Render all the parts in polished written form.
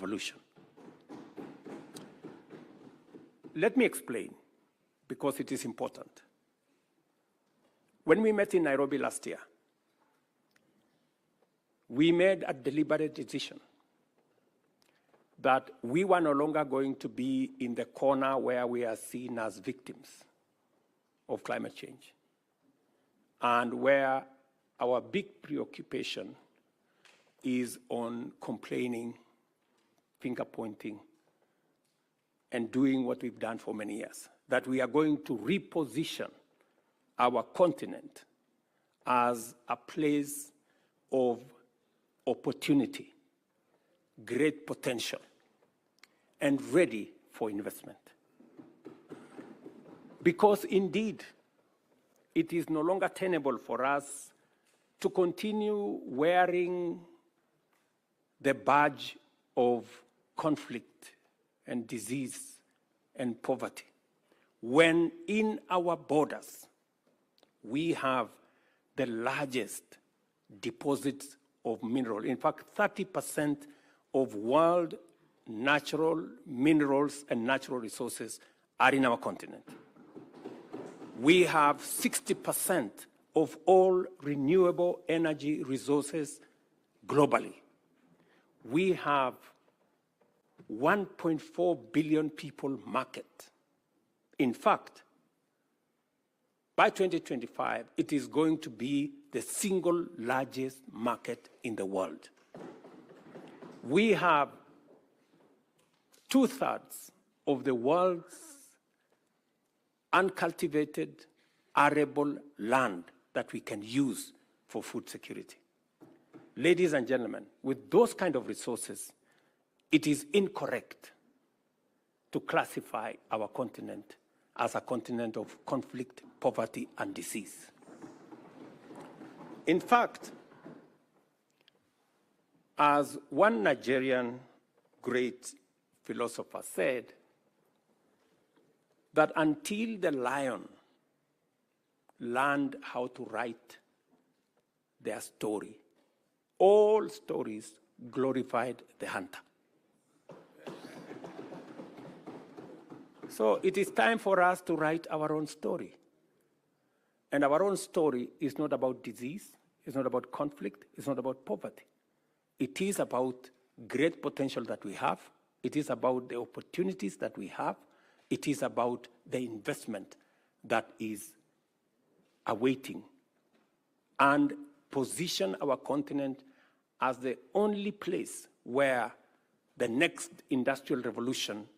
revolution. Let me explain, because it is important. When we met in Nairobi last year, we made a deliberate decision that we were no longer going to be in the corner where we are seen as victims of climate change, and where our big preoccupation is on complaining, finger-pointing, and doing what we've done for many years. That we are going to reposition our continent as a place of opportunity, great potential, and ready for investment. Because indeed, it is no longer tenable for us to continue wearing the badge of conflict and disease and poverty, when in our borders we have the largest deposits of mineral. In fact, 30% of world natural minerals and natural resources are in our continent. We have 60% of all renewable energy resources globally. We have 1.4 billion people market. In fact, by 2025, it is going to be the single largest market in the world. We have 2/3 of the world's uncultivated, arable land that we can use for food security. Ladies and gentlemen, with those kind of resources, it is incorrect to classify our continent as a continent of conflict, poverty, and disease. In fact, as one Nigerian great philosopher said, that until the lion learned how to write their story, all stories glorified the hunter. So it is time for us to write our own story. And our own story is not about disease, it's not about conflict, it's not about poverty. It is about great potential that we have. It is about the opportunities that we have. It is about the investment that is awaiting, and position our continent as the only place where the next industrial revolution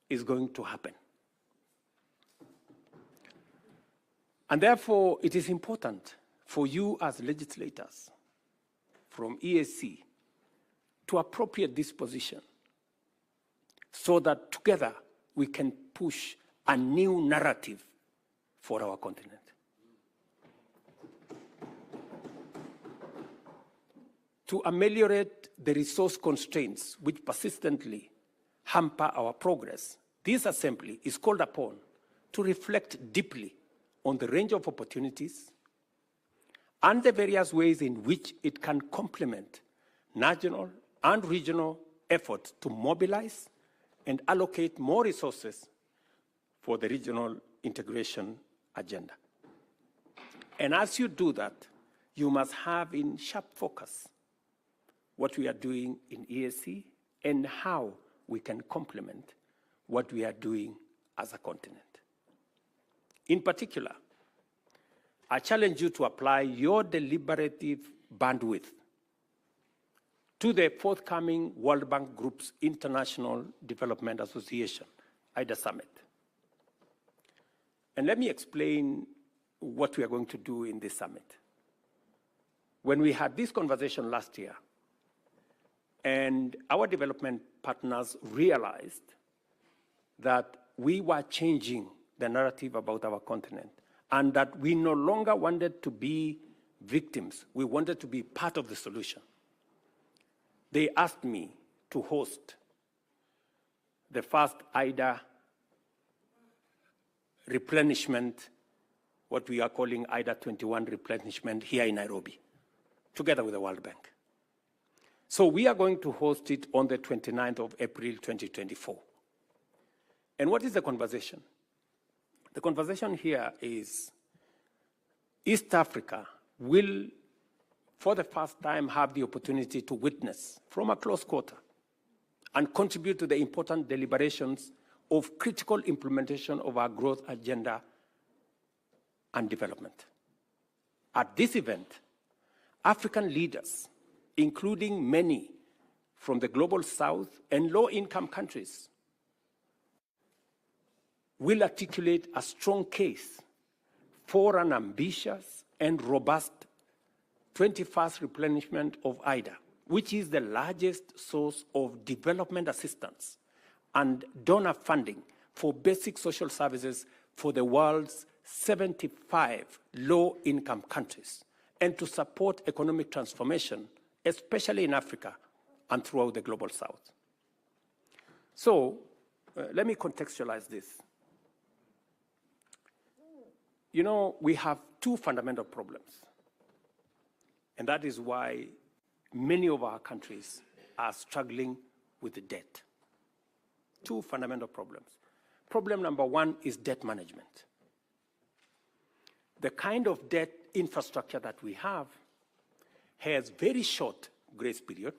is going to happen. And therefore, it is important for you as legislators from EAC to appropriate this position so that together we can push a new narrative for our continent. To ameliorate the resource constraints which persistently hamper our progress, this assembly is called upon to reflect deeply on the range of opportunities and the various ways in which it can complement national and regional efforts to mobilize and allocate more resources for the regional integration agenda. And as you do that, you must have in sharp focus what we are doing in EAC and how we can complement what we are doing as a continent. In particular, I challenge you to apply your deliberative bandwidth to the forthcoming World Bank Group's International Development Association, IDA Summit. And let me explain what we are going to do in this summit. When we had this conversation last year, and our development partners realized that we were changing the narrative about our continent, and that we no longer wanted to be victims, we wanted to be part of the solution. They asked me to host the first IDA replenishment, what we are calling IDA 21 replenishment here in Nairobi, together with the World Bank. So we are going to host it on the 29th of April, 2024. And what is the conversation? The conversation here is East Africa will, for the first time, have the opportunity to witness from a close quarter and contribute to the important deliberations of critical implementation of our growth agenda and development. At this event, African leaders, including many from the global south and low-income countries, will articulate a strong case for an ambitious and robust 21st replenishment of IDA, which is the largest source of development assistance and donor funding for basic social services for the world's 75 low-income countries, and to support economic transformation, especially in Africa and throughout the global south. So let me contextualize this. You know, we have two fundamental problems, and that is why many of our countries are struggling with the debt. Two fundamental problems. Problem number one is debt management. The kind of debt infrastructure that we have has very short grace period,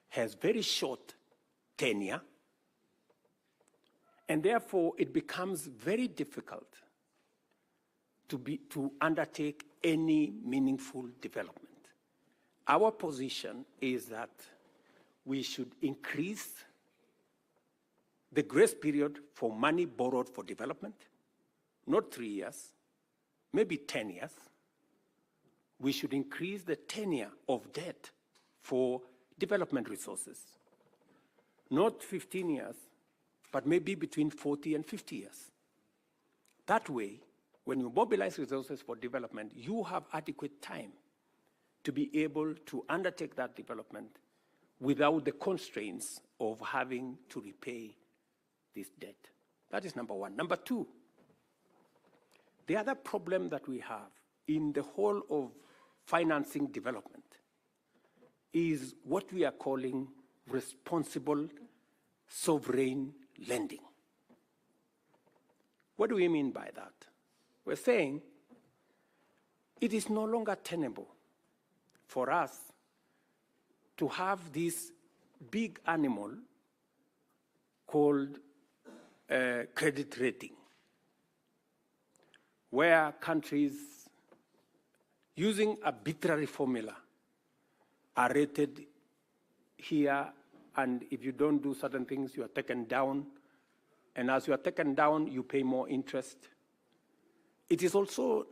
has very short tenure, and therefore it becomes very difficult to undertake any meaningful development. Our position is that we should increase the grace period for money borrowed for development, not 3 years, maybe 10 years. We should increase the tenure of debt for development resources, not 15 years, but maybe between 40 and 50 years. That way, when you mobilize resources for development, you have adequate time to be able to undertake that development without the constraints of having to repay this debt. That is number one. Number two, the other problem that we have in the whole of financing development is what we are calling responsible sovereign lending. What do we mean by that? We're saying it is no longer tenable for us to have this big animal called credit rating, where countries using arbitrary formula are rated here, and if you don't do certain things, you are taken down, and as you are taken down, you pay more interest. It is also,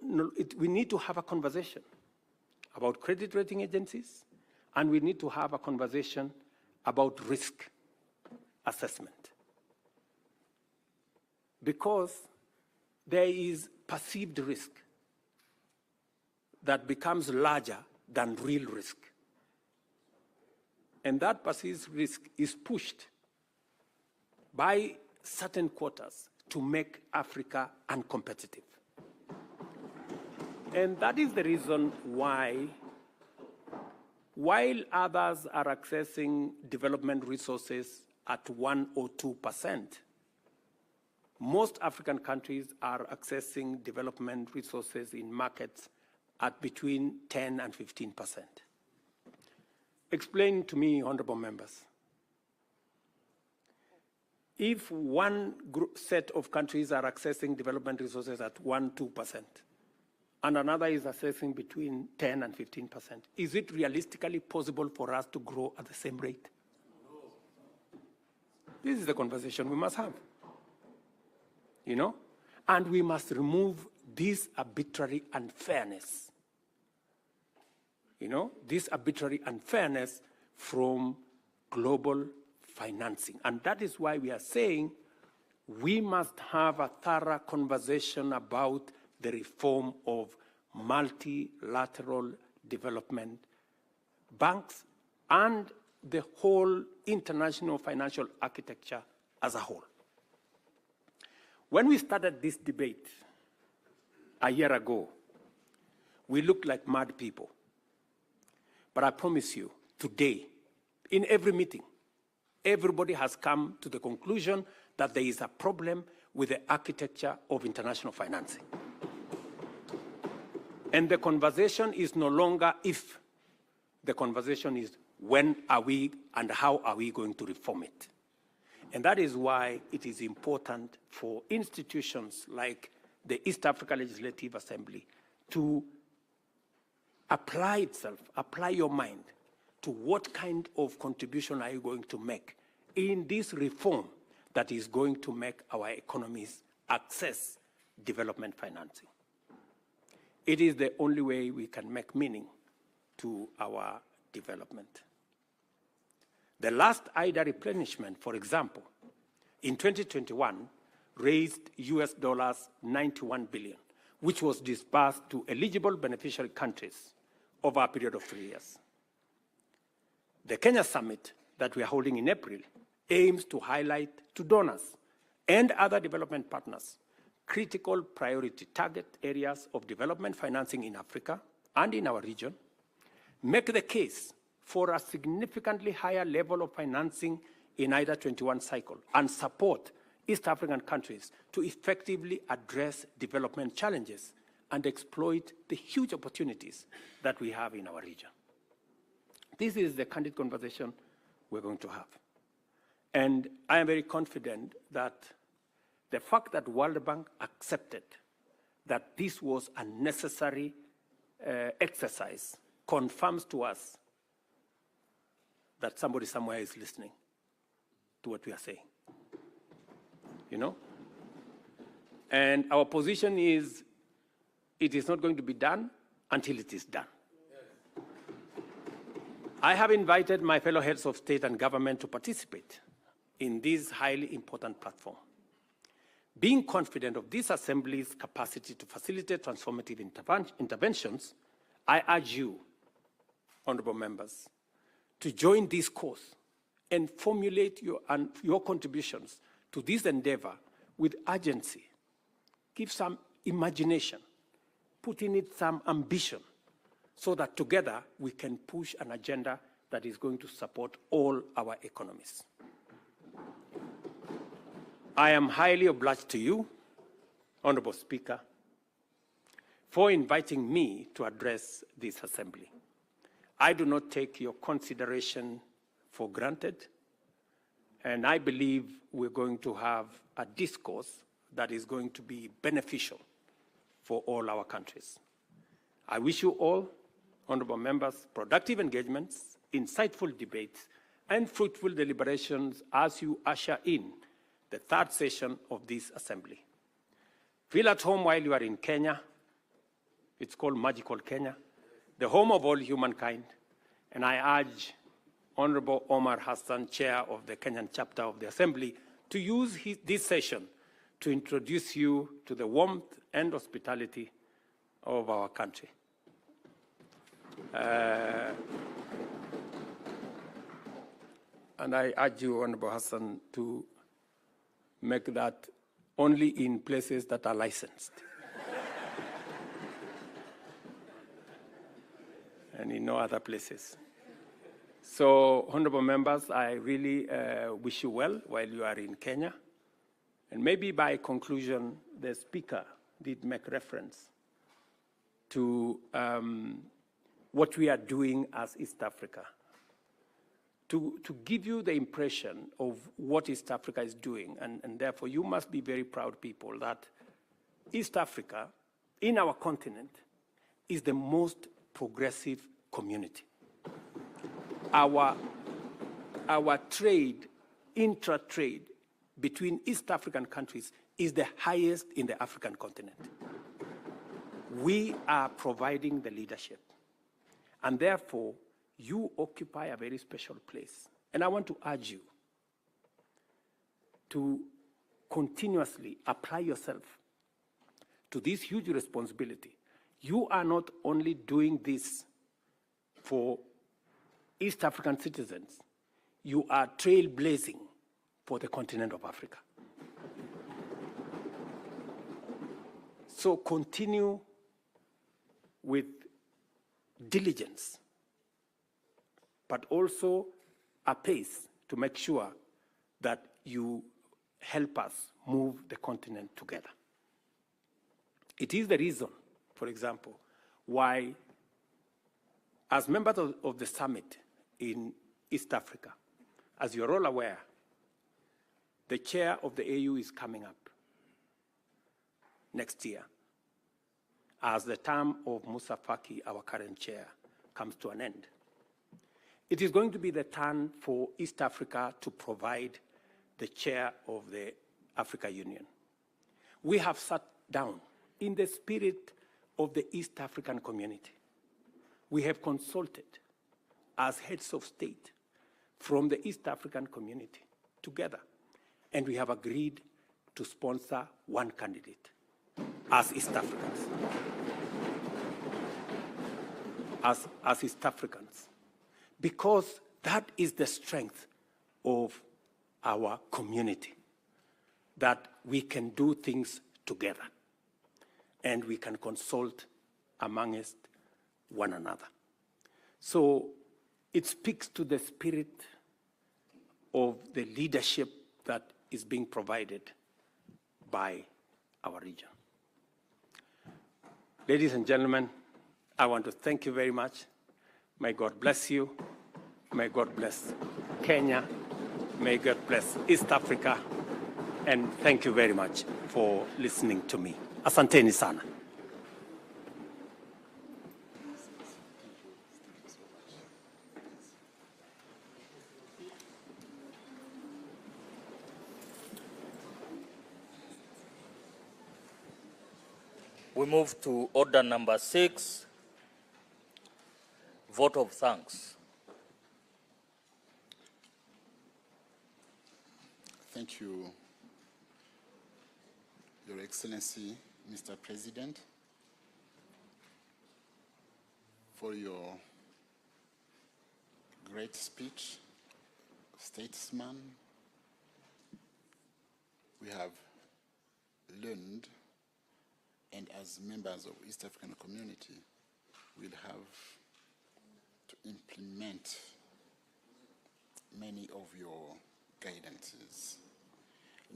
we need to have a conversation about credit rating agencies, and we need to have a conversation about risk assessment. Because there is perceived risk that becomes larger than real risk. And that perceived risk is pushed by certain quarters to make Africa uncompetitive. And that is the reason why, while others are accessing development resources at 1 or 2%, most African countries are accessing development resources in markets at between 10 and 15%. Explain to me, honorable members, if one set of countries are accessing development resources at 1, 2%, and another is assessing between 10 and 15%. Is it realistically possible for us to grow at the same rate? This is the conversation we must have, you know? And we must remove this arbitrary unfairness, you know, this arbitrary unfairness from global financing. And that is why we are saying we must have a thorough conversation about the reform of multilateral development banks and the whole international financial architecture as a whole. When we started this debate a year ago, we looked like mad people. But I promise you, today, in every meeting, everybody has come to the conclusion that there is a problem with the architecture of international financing. And the conversation is no longer if, the conversation is when are we and how are we going to reform it. And that is why it is important for institutions like the East Africa Legislative Assembly to apply your mind to what kind of contribution are you going to make in this reform that is going to make our economies access development financing. It is the only way we can make meaning to our development. The last IDA replenishment, for example, in 2021 raised US dollars 91 billion, which was disbursed to eligible beneficiary countries over a period of 3 years. The Kenya Summit that we are holding in April aims to highlight to donors and other development partners critical priority target areas of development financing in Africa and in our region, make the case for a significantly higher level of financing in IDA 21 cycle, and support East African countries to effectively address development challenges and exploit the huge opportunities that we have in our region. This is the candid conversation we're going to have. And I am very confident that the fact that World Bank accepted that this was a necessary exercise confirms to us that somebody somewhere is listening to what we are saying. You know? And our position is, it is not going to be done until it is done. Yes. I have invited my fellow heads of state and government to participate in this highly important platform. Being confident of this Assembly's capacity to facilitate transformative interventions, I urge you, honorable members, to join this course and formulate your contributions to this endeavor with urgency. Give some imagination, put in it some ambition, so that together we can push an agenda that is going to support all our economies. I am highly obliged to you, Honorable Speaker, for inviting me to address this Assembly. I do not take your consideration for granted, and I believe we're going to have a discourse that is going to be beneficial for all our countries. I wish you all, honorable members, productive engagements, insightful debates, and fruitful deliberations as you usher in the third session of this Assembly. Feel at home while you are in Kenya. It's called magical Kenya, the home of all humankind. And I urge Honorable Omar Hassan, Chair of the Kenyan chapter of the Assembly, to use this session to introduce you to the warmth and hospitality of our country. And I urge you, Honorable Hassan, to make that only in places that are licensed. And in no other places. So, honorable members, I really wish you well while you are in Kenya. And maybe by conclusion, the Speaker did make reference to what we are doing as East Africa. To give you the impression of what East Africa is doing, and therefore you must be very proud people that East Africa, in our continent, is the most progressive community. Our trade, intra-trade between East African countries is the highest in the African continent. We are providing the leadership, and therefore you occupy a very special place. And I want to urge you to continuously apply yourself to this huge responsibility. You are not only doing this for East African citizens, you are trailblazing for the continent of Africa. So continue with diligence but also a pace to make sure that you help us move the continent together. It is the reason, for example, why, as members of the summit in East Africa, as you're all aware, the chair of the AU is coming up next year as the term of Musa Faki, our current chair, comes to an end. It is going to be the turn for East Africa to provide the chair of the Africa Union. We have sat down in the spirit of the East African community. We have consulted as heads of state from the East African community together, and we have agreed to sponsor one candidate as East Africans. As East Africans, because that is the strength of our community, that we can do things together and we can consult amongst one another. So it speaks to the spirit of the leadership that is being provided by our region. Ladies and gentlemen, I want to thank you very much. May God bless you. May God bless Kenya. May God bless East Africa. And thank you very much for listening to me. Asanteni sana. We move to order number 6, vote of thanks. Thank you, Your Excellency, Mr. President, for your great speech, statesman. We have learned, and as members of East African community, we'll have to implement many of your guidances.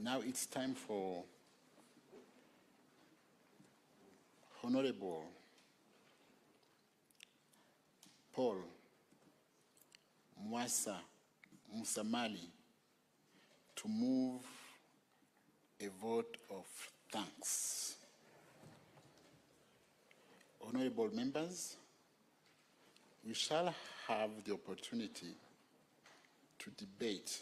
Now it's time for Honorable Paul Mwasa Musamali to move a vote of thanks. Honorable members, we shall have the opportunity to debate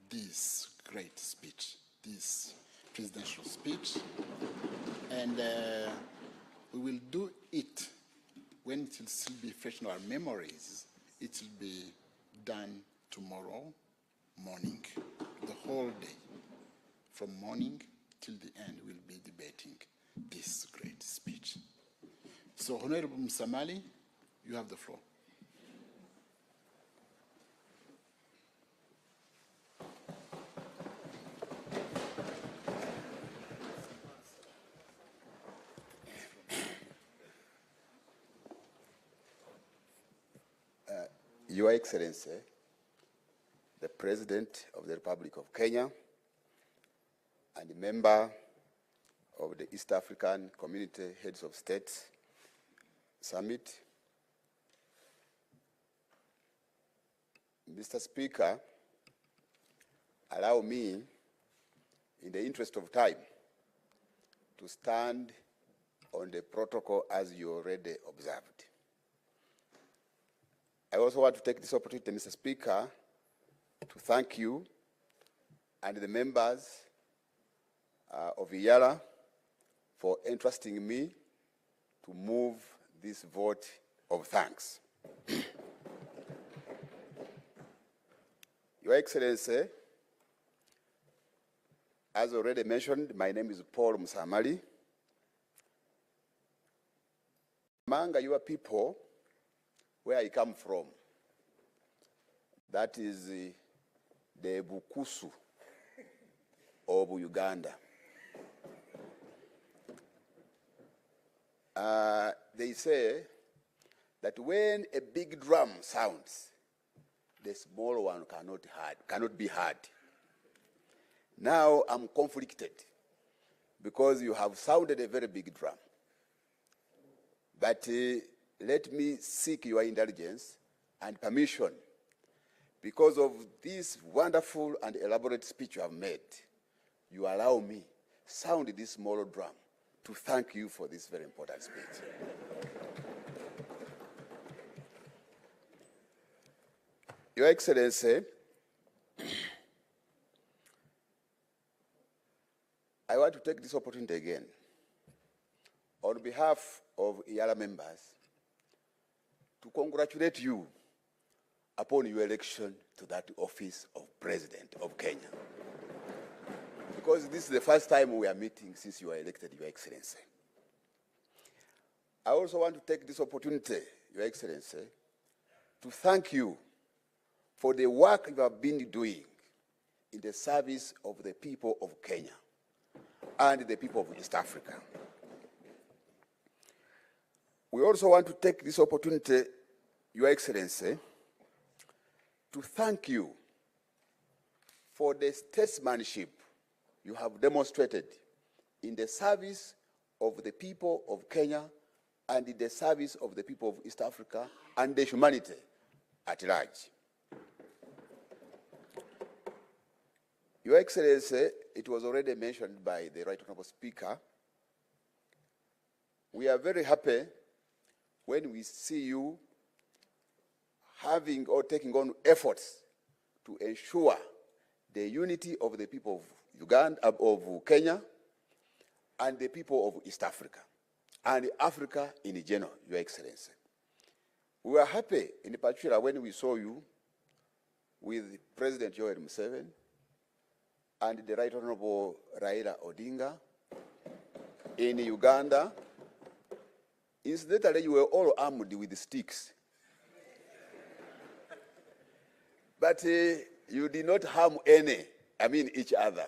this great speech, this presidential speech, and we will do it when it will still be fresh in our memories. It will be done tomorrow morning, the whole day. From morning till the end, we'll be debating this great speech. So, Honorable Musamali, you have the floor. Your Excellency, the President of the Republic of Kenya and a member of the East African Community Heads of States Summit, Mr. Speaker, allow me, in the interest of time, to stand on the protocol as you already observed. I also want to take this opportunity, Mr. Speaker, to thank you and the members of IALA for entrusting me to move this vote of thanks. Your Excellency, as already mentioned, my name is Paul Musamali. Among your people, where I come from, that is the Bukusu of Uganda. They say that when a big drum sounds, the small one cannot be heard. Now I'm conflicted because you have sounded a very big drum. But let me seek your indulgence and permission because of this wonderful and elaborate speech you have made. You allow me sound this small drum to thank you for this very important speech. Your Excellency, I want to take this opportunity again on behalf of IALA members to congratulate you upon your election to that office of President of Kenya. Because this is the first time we are meeting since you were elected, Your Excellency. I also want to take this opportunity, Your Excellency, to thank you for the work you have been doing in the service of the people of Kenya and the people of East Africa. We also want to take this opportunity, Your Excellency, to thank you for the statesmanship you have demonstrated in the service of the people of Kenya and in the service of the people of East Africa and the humanity at large. Your Excellency, it was already mentioned by the Right Honorable Speaker, we are very happy when we see you having or taking on efforts to ensure the unity of the people of Uganda, of Kenya, and the people of East Africa, and Africa in general, Your Excellency. We were happy, in particular, when we saw you with President Yoweri Museveni and the Right Honorable Raila Odinga in Uganda. Incidentally, you were all armed with sticks. But you did not harm each other.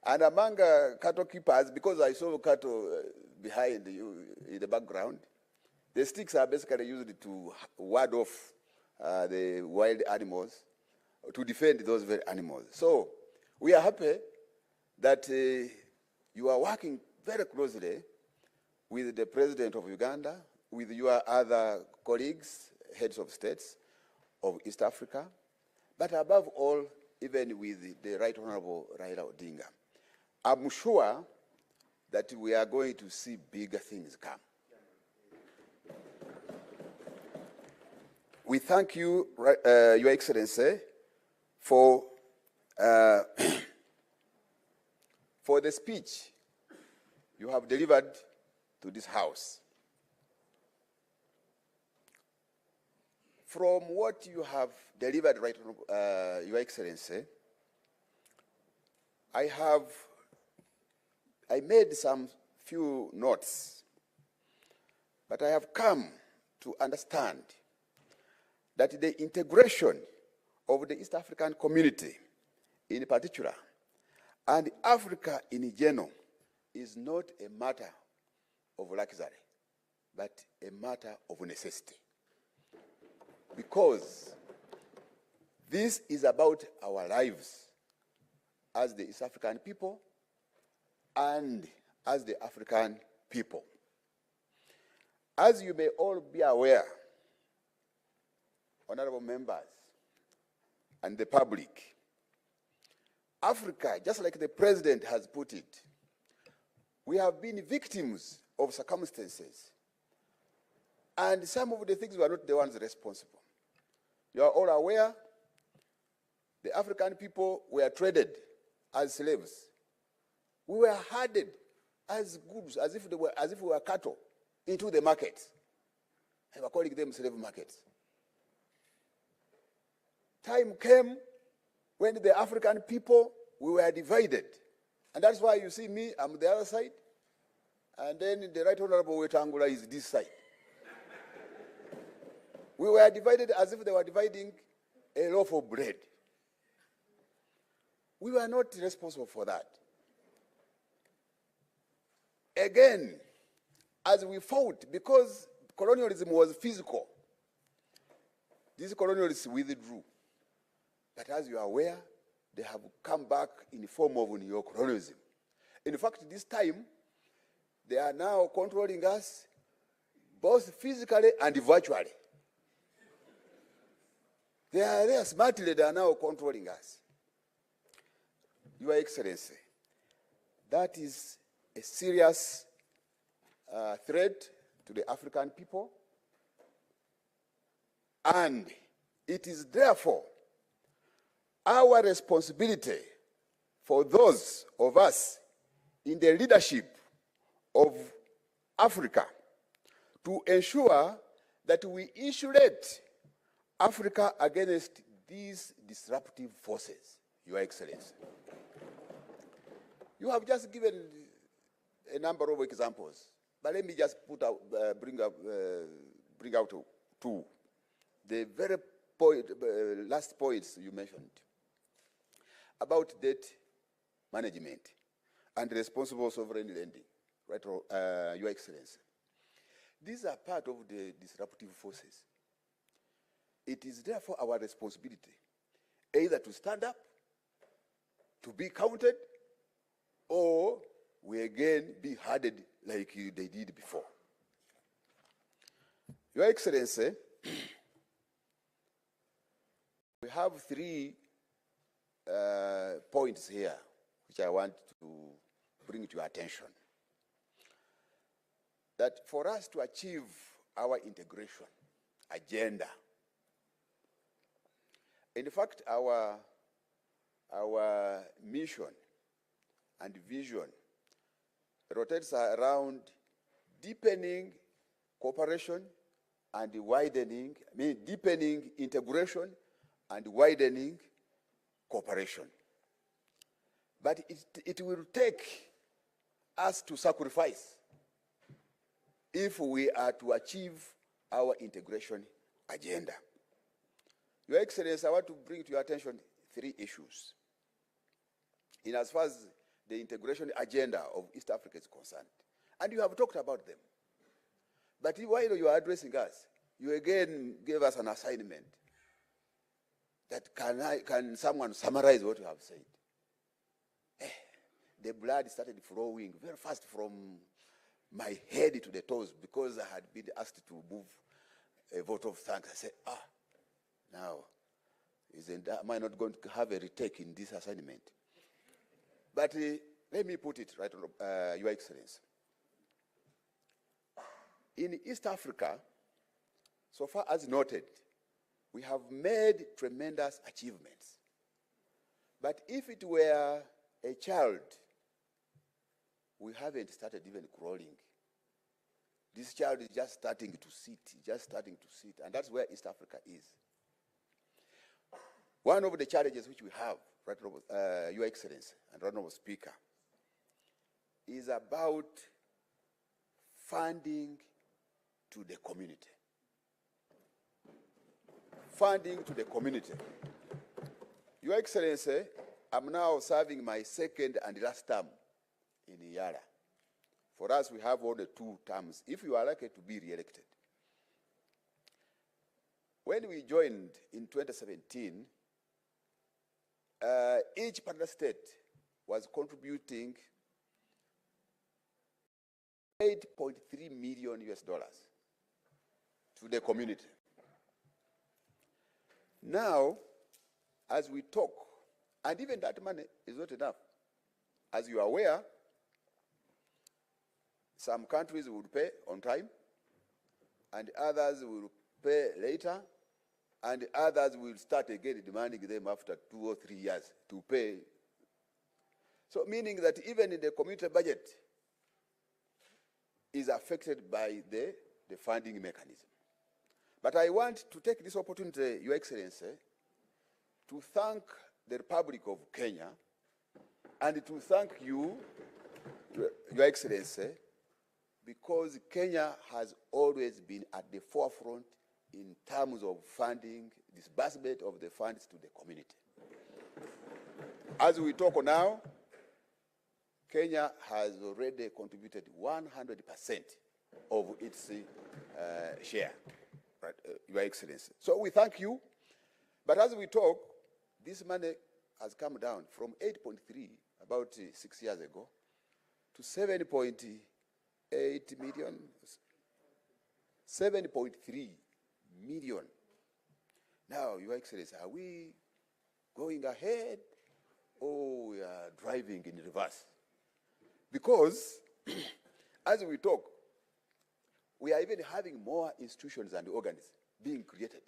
And among cattle keepers, because I saw cattle behind you in the background, the sticks are basically used to ward off the wild animals, to defend those very animals. So we are happy that you are working very closely with the President of Uganda, with your other colleagues, heads of states of East Africa, but above all, even with the Right Honorable Raila Odinga. I'm sure that we are going to see bigger things come. We thank you, Your Excellency, for the speech you have delivered to this House. From what you have delivered, Right Honorable, Your Excellency, I made some few notes, but I have come to understand that the integration of the East African community in particular and Africa in general is not a matter of luxury, but a matter of necessity. Because this is about our lives as the East African people and as the African people. As you may all be aware, honorable members and the public, Africa, just like the President has put it, we have been victims of circumstances. And some of the things were not the ones responsible. You are all aware, the African people were traded as slaves. We were herded as goods, as if we were cattle, into the markets. They were calling them slave markets. Time came when the African people, we were divided. And that's why you see me, I'm the other side, and then the Right Honorable Wetangula is this side. We were divided as if they were dividing a loaf of bread. We were not responsible for that. Again, as we fought, because colonialism was physical. These colonialists withdrew. But as you are aware, they have come back in the form of neo-colonialism. In fact, this time, they are now controlling us both physically and virtually. They are smartly, they are now controlling us. Your Excellency, that is a serious threat to the African people, and it is therefore our responsibility for those of us in the leadership of Africa to ensure that we insulate Africa against these disruptive forces, Your Excellency. You have just given a number of examples, but let me just bring out two. The very last points you mentioned about debt management and responsible sovereign lending, right, Your Excellency. These are part of the disruptive forces. It is therefore our responsibility either to stand up, to be counted, or we again be hardened like they did before. Your Excellency, we have three points here which I want to bring to your attention. That for us to achieve our integration agenda, in fact, our mission and vision rotates around deepening cooperation and widening, deepening integration and widening cooperation. But it will take us to sacrifice if we are to achieve our integration agenda. Your Excellency, I want to bring to your attention three issues in as far as the integration agenda of East Africa is concerned. And you have talked about them. But while you are addressing us, you again gave us an assignment that can someone summarize what you have said? The blood started flowing very fast from my head to the toes because I had been asked to move a vote of thanks. I said, now, am I not going to have a retake in this assignment? But let me put it right on, Your Excellency. In East Africa, so far as noted, we have made tremendous achievements. But if it were a child, we haven't started even crawling. This child is just starting to sit, and that's where East Africa is. One of the challenges which we have, right, Your Excellency and Honorable Speaker, is about funding to the community. Funding to the community. Your Excellency, I'm now serving my second and last term in Yara. For us, we have only 2 terms, if you are likely to be re-elected. When we joined in 2017, each partner state was contributing $8.3 million to the community. Now, as we talk, and even that money is not enough. As you are aware, some countries will pay on time, and others will pay later, and others will start again demanding them after 2 or 3 years to pay. So meaning that even in the community budget is affected by the funding mechanism. But I want to take this opportunity, Your Excellency, to thank the Republic of Kenya and to thank you, Your Excellency, because Kenya has always been at the forefront in terms of funding, disbursement of the funds to the community. As we talk now, Kenya has already contributed 100% of its share, right, Your Excellency. So we thank you. But as we talk, this money has come down from 8.3 about 6 years ago to 7.8 million, 7.3 million. Now, Your Excellency, are we going ahead or we are driving in reverse? Because as we talk, we are even having more institutions and organs being created.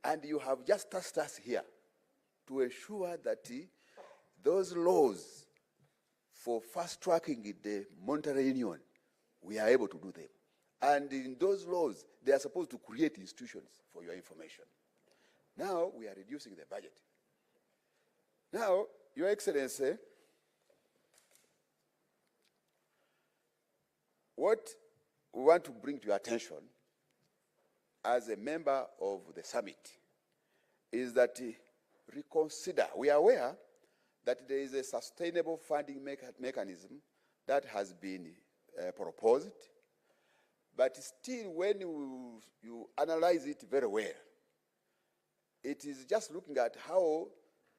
And you have just tasked us here to ensure that those laws for fast-tracking the monetary union, we are able to do them. And in those laws, they are supposed to create institutions, for your information. Now, we are reducing the budget. Now, Your Excellency, what we want to bring to your attention as a member of the summit is that reconsider. We are aware that there is a sustainable funding mechanism that has been proposed, but still when you analyze it very well, it is just looking at how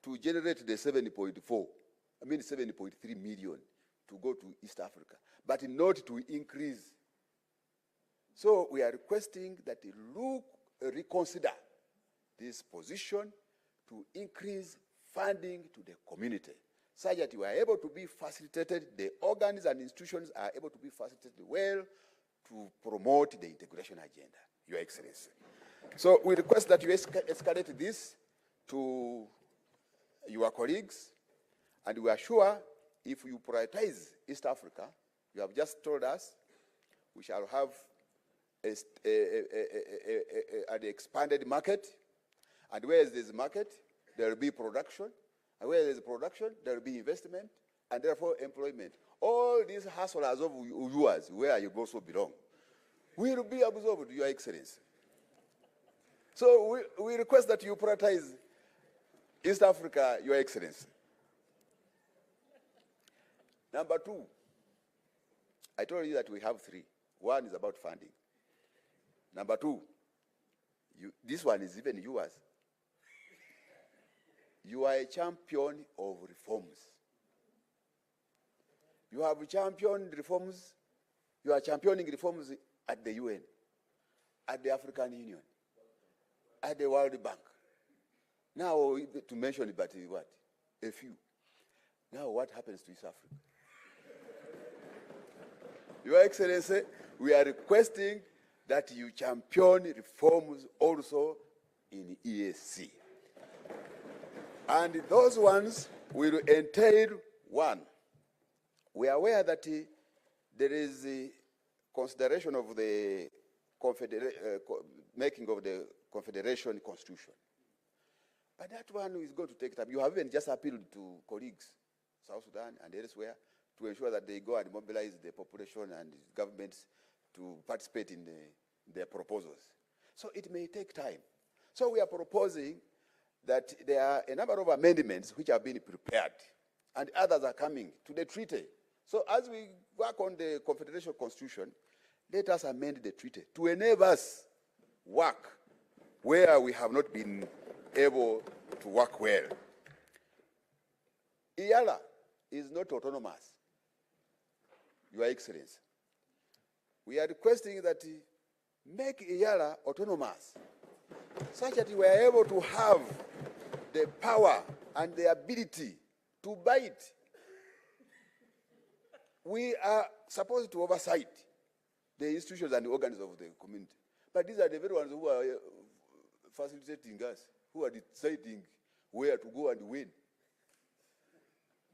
to generate the 7.3 million to go to East Africa, but not to increase. So we are requesting that you reconsider this position to increase funding to the community, such that you are able to be facilitated, the organs and institutions are able to be facilitated well to promote the integration agenda, Your Excellency. So we request that you escalate this to your colleagues, and we are sure if you prioritize East Africa, you have just told us, we shall have an expanded market, and where there's market, there will be production, and where there's production, there will be investment, and therefore employment. All these hustlers of yours, where you also belong, will be absorbed, Your Excellency. So we request that you prioritize East Africa, Your Excellency. Number two, I told you that we have three. One is about funding. Number two, this one is even yours. You are a champion of reforms. You have championed reforms. You are championing reforms at the UN, at the African Union, at the World Bank. Now, to mention it, but what? A few. Now, what happens to East Africa? Your Excellency, we are requesting that you champion reforms also in EAC. And those ones will entail, one, we are aware that there is a consideration of the making of the Confederation Constitution. But that one is going to take time. You have even just appealed to colleagues, South Sudan and elsewhere, to ensure that they go and mobilize the population and governments to participate in their proposals. So it may take time. So we are proposing that there are a number of amendments which have been prepared, and others are coming to the treaty. So as we work on the Confederation Constitution, let us amend the treaty to enable us work where we have not been able to work well. IALA is not autonomous, Your Excellency. We are requesting that make IALA autonomous, such that we are able to have the power and the ability to bite. We are supposed to oversight the institutions and the organs of the community. But these are the very ones who are facilitating us, who are deciding where to go and when.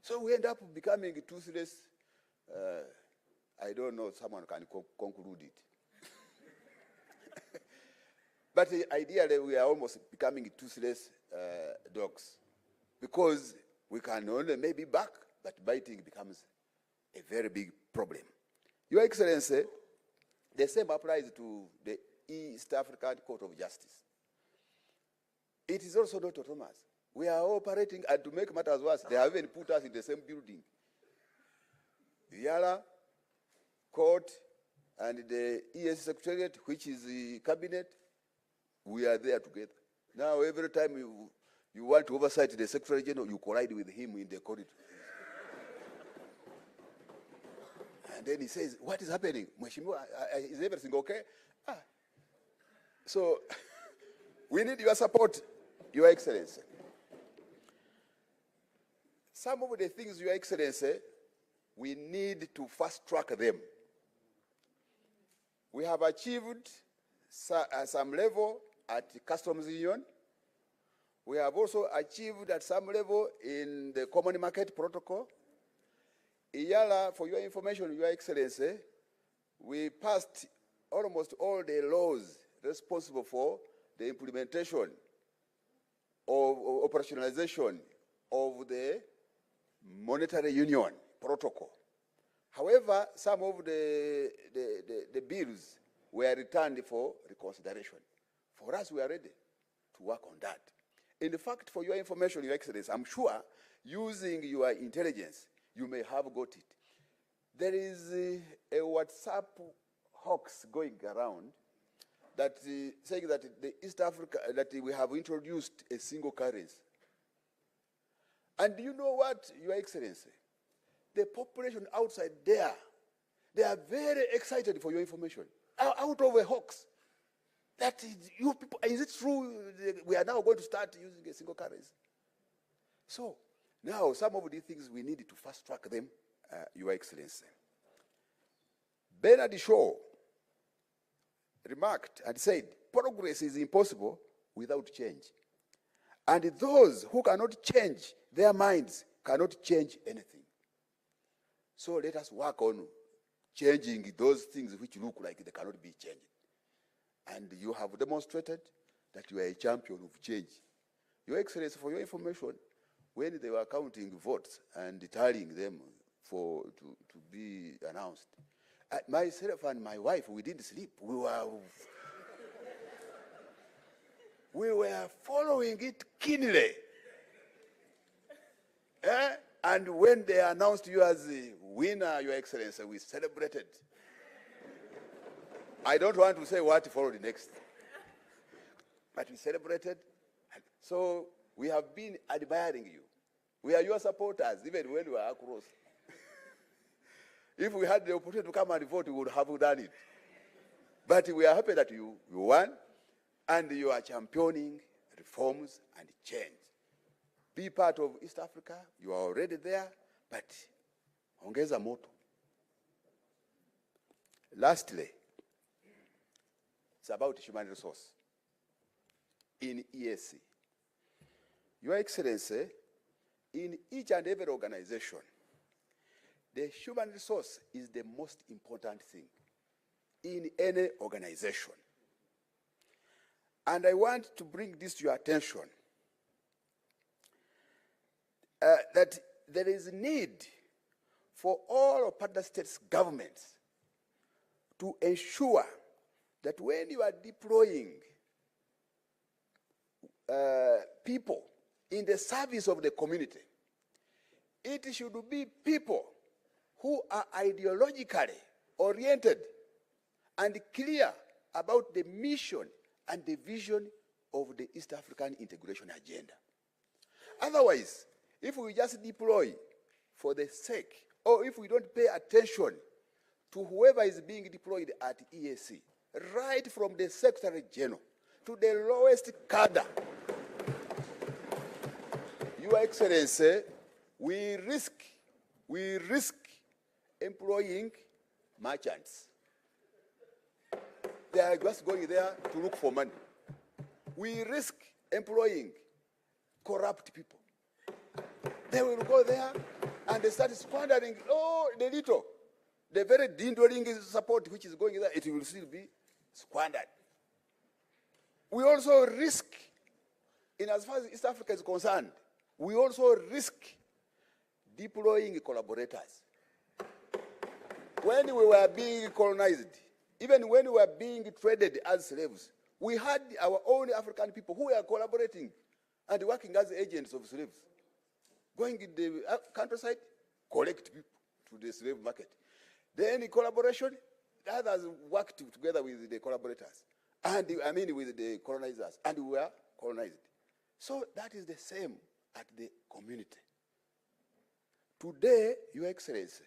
So we end up becoming toothless. I don't know, someone can conclude it. But ideally, we are almost becoming toothless dogs, because we can only maybe bark, but biting becomes a very big problem. Your Excellency, the same applies to the East African Court of Justice. It is also not autonomous. We are operating, and to make matters worse, they have even put us in the same building. The IALA Court and the EAC Secretariat, which is the cabinet, we are there together. Now, every time you want to oversight the Secretary General, you collide with him in the corridor. And then he says, what is happening? Mheshimiwa, is everything okay? So, we need your support, Your Excellency. Some of the things, Your Excellency, we need to fast track them. We have achieved some level at the Customs Union. We have also achieved at some level in the Common Market Protocol. Iyala, for your information, Your Excellency, we passed almost all the laws responsible for the implementation of operationalization of the Monetary Union Protocol. However, some of the bills were returned for reconsideration. For us, we are ready to work on that. In fact, for your information, Your Excellency, I'm sure using your intelligence, you may have got it. There is a WhatsApp hoax going around that saying that the East Africa, that we have introduced a single currency. And do you know what, Your Excellency? The population outside there, they are very excited for your information. Out of a hoax. That is, you people, is it true we are now going to start using a single currency? So, now some of these things we need to fast track them, Your Excellency. Bernard Shaw remarked and said, progress is impossible without change. And those who cannot change their minds cannot change anything. So let us work on changing those things which look like they cannot be changed. And you have demonstrated that you are a champion of change. Your Excellency, for your information, when they were counting votes and tallying them to be announced, myself and my wife, we didn't sleep. We were following it keenly. And when they announced you as the winner, Your Excellency, we celebrated. I don't want to say what followed next, but we celebrated. So we have been admiring you. We are your supporters, even when we are across. If we had the opportunity to come and vote, we would have done it. But we are happy that you won, and you are championing reforms and change. Be part of East Africa. You are already there, but ongeza moto. Lastly, it's about human resource in EAC. Your Excellency, in each and every organization, the human resource is the most important thing in any organization. And I want to bring this to your attention, that there is a need for all of partner states' governments to ensure that when you are deploying people in the service of the community, it should be people who are ideologically oriented and clear about the mission and the vision of the East African integration agenda. Otherwise, if we just deploy for the sake, or if we don't pay attention to whoever is being deployed at EAC, right from the Secretary General to the lowest cadre, Your Excellency, we risk employing merchants. They are just going there to look for money. We risk employing corrupt people. They will go there and they start squandering, the very dwindling support which is going there, it will still be squandered. We also risk, in as far as East Africa is concerned, we also risk deploying collaborators. When we were being colonized, even when we were being traded as slaves, we had our own African people who were collaborating and working as agents of slaves. Going in the countryside, collect people to the slave market. Then in collaboration, others worked together with the collaborators, and with the colonizers, and we were colonized. So that is the same at the community. Today, Your Excellency,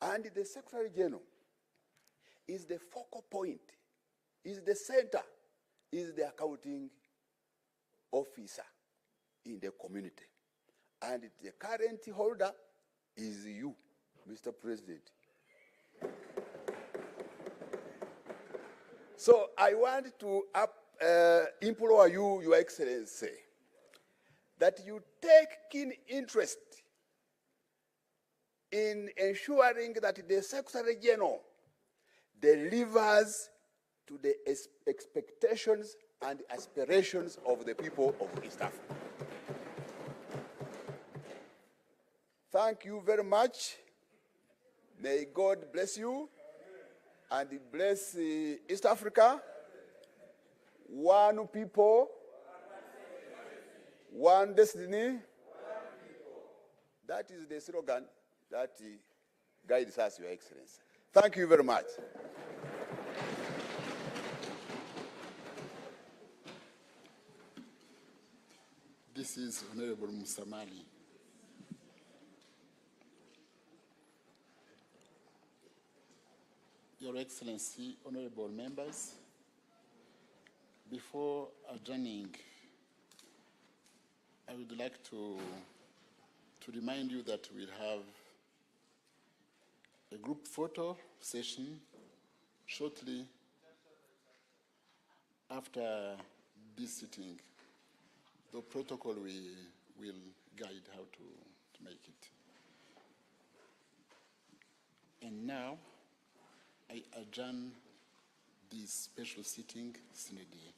and the Secretary General is the focal point, is the center, is the accounting officer in the community. And the current holder is you, Mr. President. So I want to implore you, Your Excellency, that you take keen interest in ensuring that the Secretary General delivers to the expectations and aspirations of the people of East Africa. Thank you very much. May God bless you and bless East Africa. One people, one destiny. That is the slogan that guides us, Your Excellency. Thank you very much. This is Honorable Musamali. Your Excellency, honorable members, before adjourning, I would like to remind you that we'll have a group photo session shortly after this sitting. The protocol will guide how to make it. And now, I adjourn this special sitting sine die.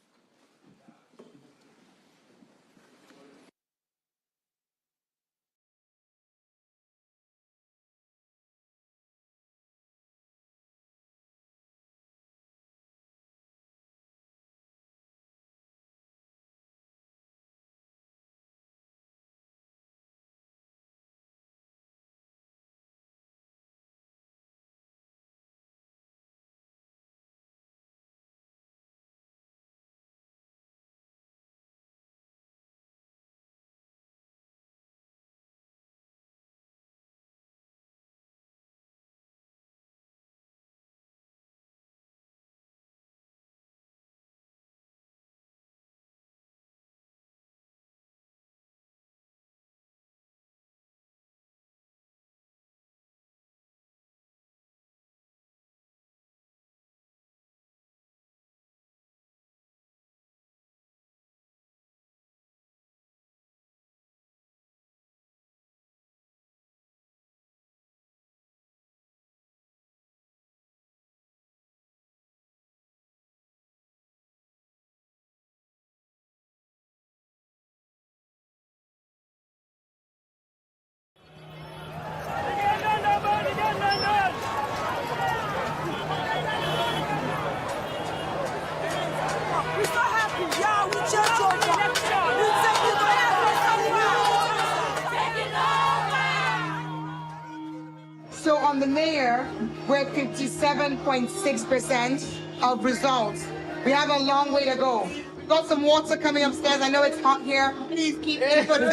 So on the mayor, we're at 57.6% of results. We have a long way to go. Got some water coming upstairs. I know it's hot here. Please keep inputting.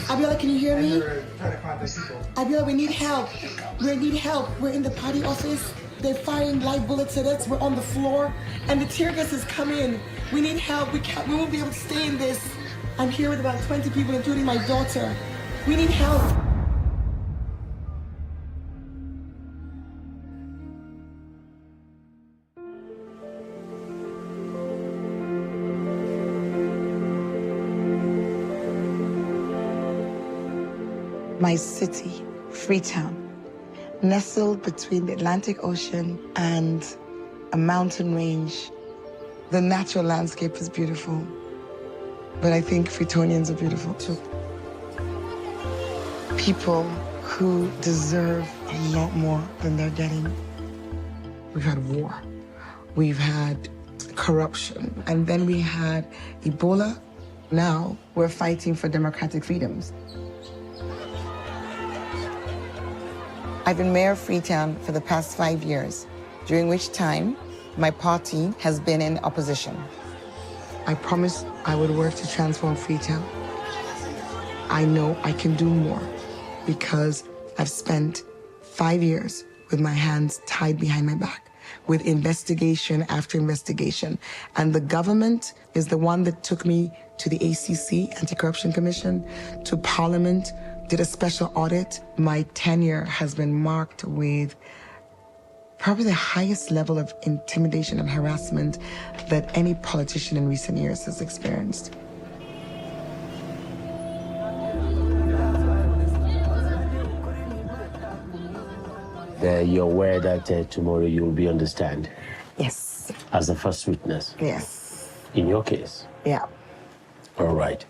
Abiola, can you hear me? Abiola, we need help. We need help. We're in the party office. They're firing live bullets at us. We're on the floor, and the tear gas is coming. We need help. We won't be able to stay in this. I'm here with about 20 people, including my daughter. We need help. My city, Freetown, nestled between the Atlantic Ocean and a mountain range The natural landscape is beautiful, but I think Freetonians are beautiful too. People who deserve a lot more than they're getting. We've had war, we've had corruption, and then we had Ebola. Now we're fighting for democratic freedoms. I've been mayor of Freetown for the past 5 years, during which time my party has been in opposition. I promised I would work to transform Freetown. I know I can do more because I've spent 5 years with my hands tied behind my back, with investigation after investigation. And the government is the one that took me to the ACC, Anti-Corruption Commission, to Parliament, did a special audit. My tenure has been marked with probably the highest level of intimidation and harassment that any politician in recent years has experienced. You're aware that tomorrow you will be on the stand? Yes. As the first witness? Yes. In your case? Yeah. All right.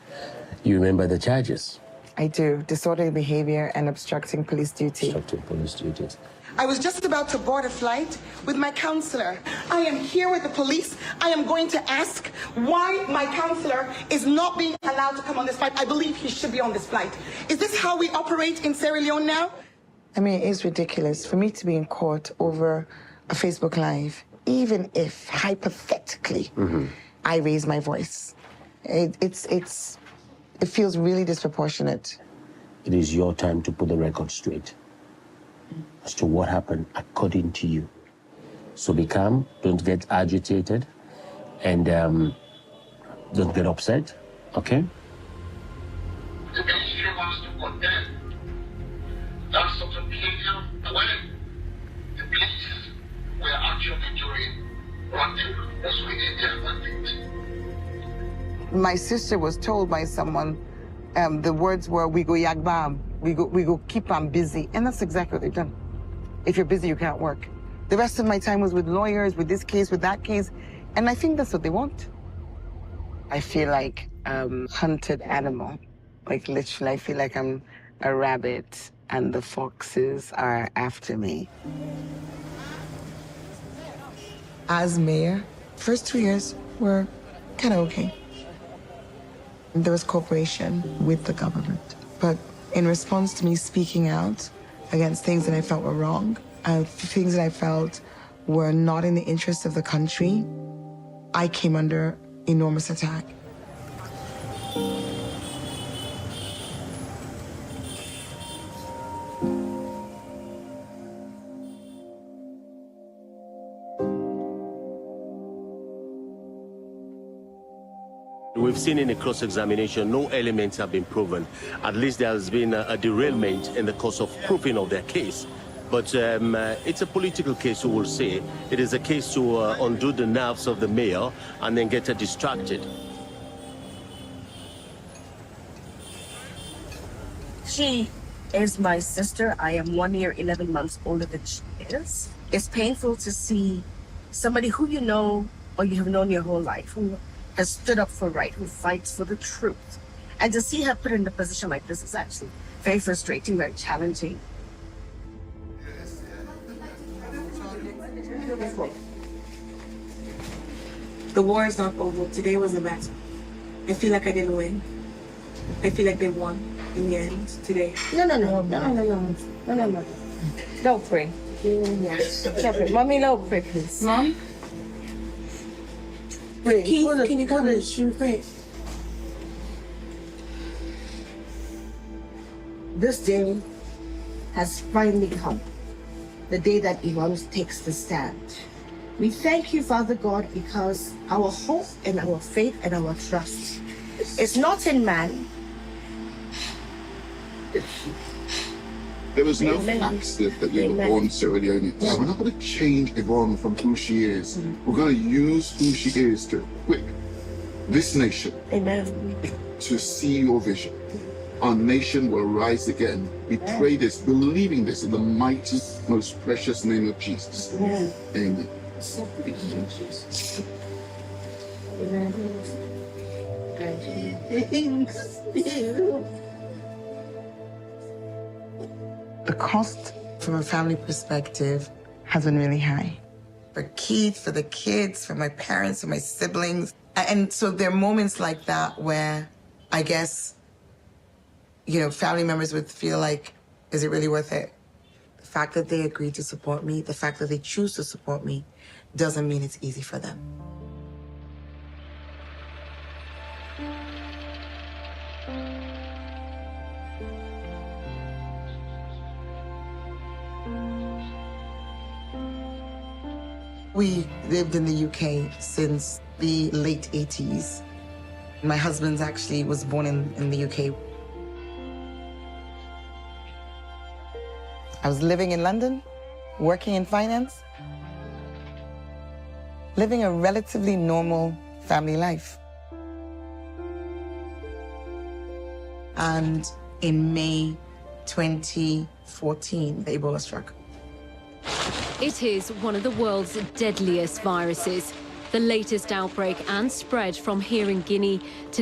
You remember the charges? I do. Disorderly behavior and obstructing police duty. Obstructing police duties. I was just about to board a flight with my counselor. I am here with the police. I am going to ask why my counselor is not being allowed to come on this flight. I believe he should be on this flight. Is this how we operate in Sierra Leone now? I mean, it is ridiculous for me to be in court over a Facebook Live, even if, hypothetically, I raise my voice. It feels really disproportionate. It is your time to put the record straight as to what happened according to you. So be calm, don't get agitated, and don't get upset, okay? The ministry wants to condemn that sort of behavior when the police were actually doing what they was within their mandate. My sister was told by someone, the words were, we go yagbam, we go keep them busy. And that's exactly what they've done. If you're busy, you can't work. The rest of my time was with lawyers, with this case, with that case. And I think that's what they want. I feel like hunted animal. Like literally, I feel like I'm a rabbit and the foxes are after me. As mayor, first 2 years were kind of okay. There was cooperation with the government. But in response to me speaking out against things that I felt were wrong, things that I felt were not in the interest of the country, I came under enormous attack. We've seen in a cross-examination, no elements have been proven. At least there has been a derailment in the course of proving of their case. But it's a political case, we will say. It is a case to undo the nerves of the mayor and then get her distracted. She is my sister. I am 1 year, 11 months older than she is. It's painful to see somebody who you know or you have known your whole life, who has stood up for right, who fights for the truth. And to see her put in a position like this is actually very frustrating, very challenging. The war is not over. Today was a battle. I feel like I didn't win. I feel like they won in the end today. No. Don't pray. Yes. Mommy, no, pray, please. Mom? Wait, Keith, can you come and shoot? Wait. This day has finally come, the day that Yvonne takes the stand. We thank you, Father God, because our hope and our faith and our trust is not in man. There was no accident that you were born Sierra Leone. So we're not going to change Yvonne from who she is. We're going to use who she is to equip this nation to see your vision. Our nation will rise again. We pray this, believing this in the mighty, most precious name of Jesus. Amen. The cost from a family perspective has been really high. For Keith, for the kids, for my parents, for my siblings. And so there are moments like that where I guess, you know, family members would feel like, is it really worth it? The fact that they agree to support me, the fact that they choose to support me, doesn't mean it's easy for them. We lived in the UK since the late 80s. My husband actually was born in the UK. I was living in London, working in finance, living a relatively normal family life. And in May 2014, the Ebola struck. It is one of the world's deadliest viruses. The latest outbreak and spread from here in Guinea to